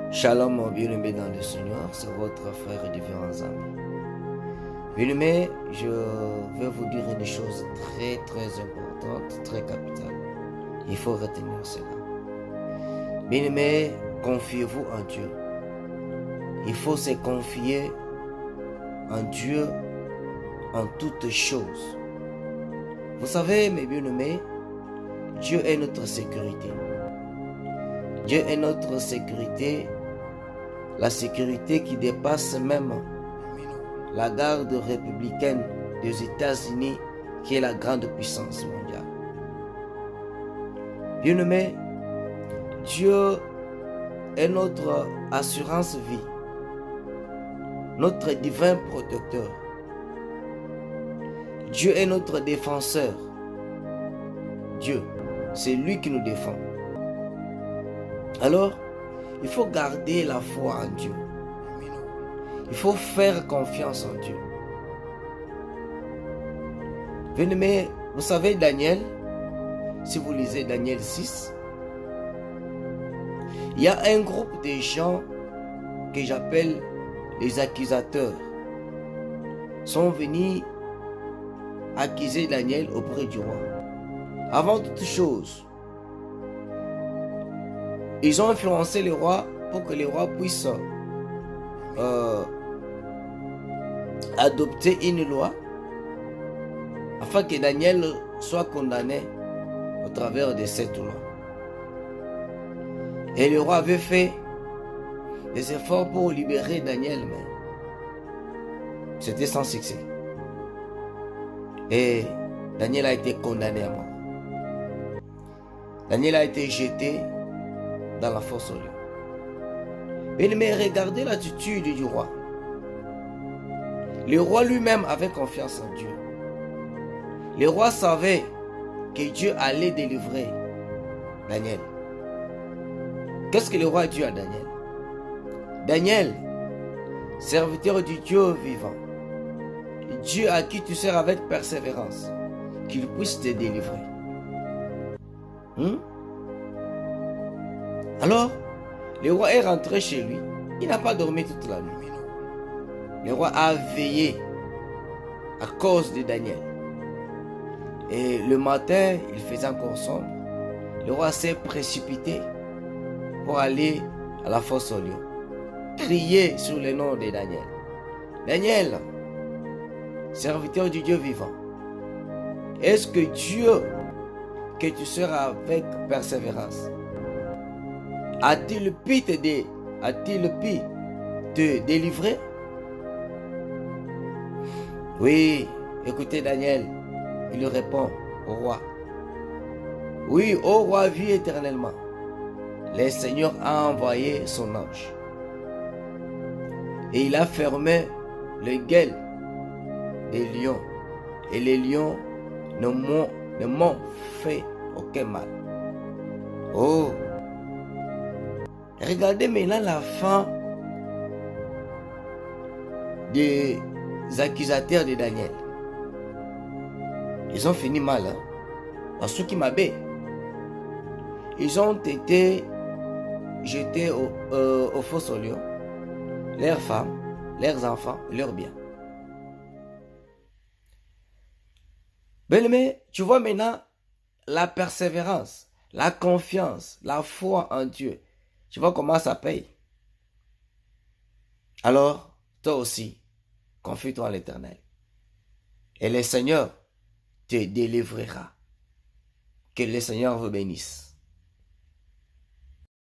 Shalom, bien-aimés dans le Seigneur, c'est votre frère et différents amis. Bien-aimés, je vais vous dire une chose très importante, très capitale. Il faut retenir cela. Bien-aimés, confiez-vous en Dieu. Il faut se confier en Dieu en toutes choses. Vous savez, mes bien-aimés, Dieu est notre sécurité. Dieu est notre sécurité, la sécurité qui dépasse même la garde républicaine des États-Unis, qui est la grande puissance mondiale. Bien-aimés, Dieu est notre assurance vie, notre divin protecteur. Dieu est notre défenseur. Dieu, c'est lui qui nous défend. Alors, il faut garder la foi en Dieu. Il faut faire confiance en Dieu. Bien-aimés, vous savez Daniel, si vous lisez Daniel 6, il y a un groupe de gens que j'appelle les accusateurs, sont venus accuser Daniel auprès du roi. Avant toute chose, ils ont influencé le roi pour que le roi puisse adopter une loi afin que Daniel soit condamné au travers de cette loi. Et le roi avait fait des efforts pour libérer Daniel, mais c'était sans succès. Et Daniel a été condamné à mort. Daniel a été jeté dans la fosse aux lions. Mais regardez l'attitude du roi. Le roi lui-même avait confiance en Dieu. Le roi savait que Dieu allait délivrer Daniel. Qu'est-ce que le roi a dit à Daniel? Daniel, serviteur du Dieu vivant, Dieu à qui tu sers avec persévérance, qu'il puisse te délivrer. Alors, le roi est rentré chez lui. Il n'a pas dormi toute la nuit. Le roi a veillé à cause de Daniel. Et le matin, il faisait encore sombre. Le roi s'est précipité pour aller à la fosse aux lions, crier sur le nom de Daniel. Daniel, serviteur du Dieu vivant, est-ce que Dieu que tu seras avec persévérance a-t-il pu te délivrer? Oui, écoutez Daniel, il répond au roi. Oui, ô roi, vis éternellement. Le Seigneur a envoyé son ange. Et il a fermé le gueule des lions. Et les lions ne m'ont fait aucun mal. Oh! Regardez maintenant la fin des accusateurs de Daniel. Ils ont fini mal. Parce ceux qui m'avaient, ils ont été jetés au fosse aux lions. Leurs femmes, leurs enfants, leurs biens. Bien-aimé, tu vois maintenant la persévérance, la confiance, la foi en Dieu. Tu vois comment ça paye. Alors, toi aussi, confie-toi en l'Éternel. Et le Seigneur te délivrera. Que le Seigneur vous bénisse.